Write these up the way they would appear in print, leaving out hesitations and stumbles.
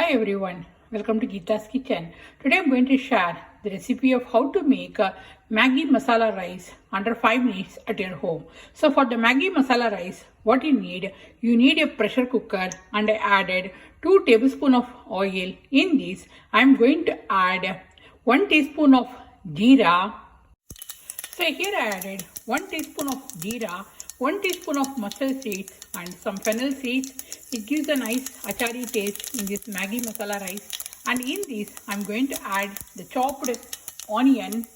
Hi everyone, welcome to Geeta's Kitchen. Today I'm going to share the recipe of how to make Maggie Masala Rice under 5 minutes at your home. So for the Maggie Masala Rice, what you need a pressure cooker, and I added 2 tablespoons of oil. In this, I'm going to add 1 teaspoon of jeera. So here I added 1 teaspoon of jeera, 1 teaspoon of mustard seeds and some fennel seeds. It gives a nice achari taste in this Maggie Masala Rice. And in this, I'm going to add the chopped onion.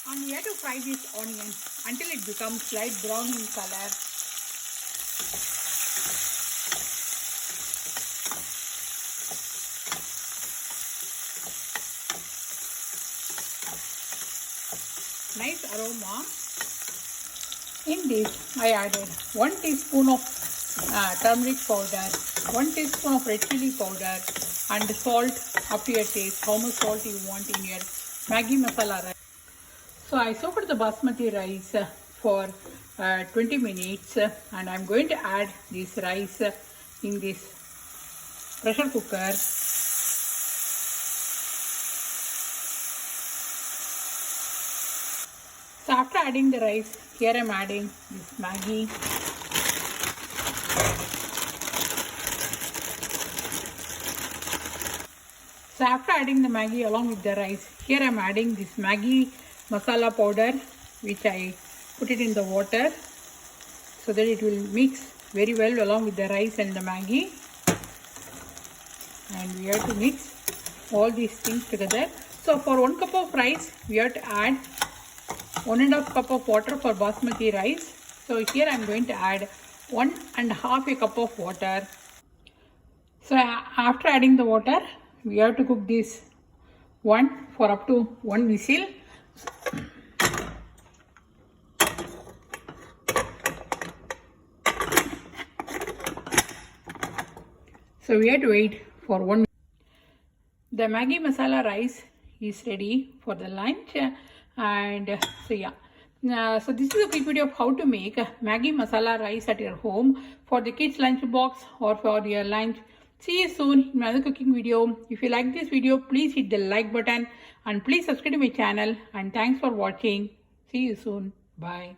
And we have to fry this onion until it becomes light brown in color. Nice aroma. In this, I added 1 teaspoon of turmeric powder, 1 teaspoon of red chili powder, and salt up to your taste, how much salt you want in your Maggie Masala rice. So I soaked the basmati rice for 20 minutes and I'm going to add this rice in this pressure cooker. So after adding the rice, here I am adding this Maggie. So after adding the Maggie along with the rice, here I am adding this Maggie masala powder, which I put it in the water so that it will mix very well along with the rice and the Maggie. And we have to mix all these things together. So for 1 cup of rice, we have to add 1.5 cup of water for basmati rice. So here I am going to add 1.5 cup of water. So after adding the water, we have to cook this one for up to 1 whistle. So we have to wait for 1 minute. The Maggie Masala rice is ready for the lunch. And so yeah, so this is a quick video of how to make Maggie Masala Rice at your home for the kids lunch box or for your lunch. See you soon in another cooking video. If you like this video, please hit the like button and please subscribe to my channel, and thanks for watching. See you soon. Bye.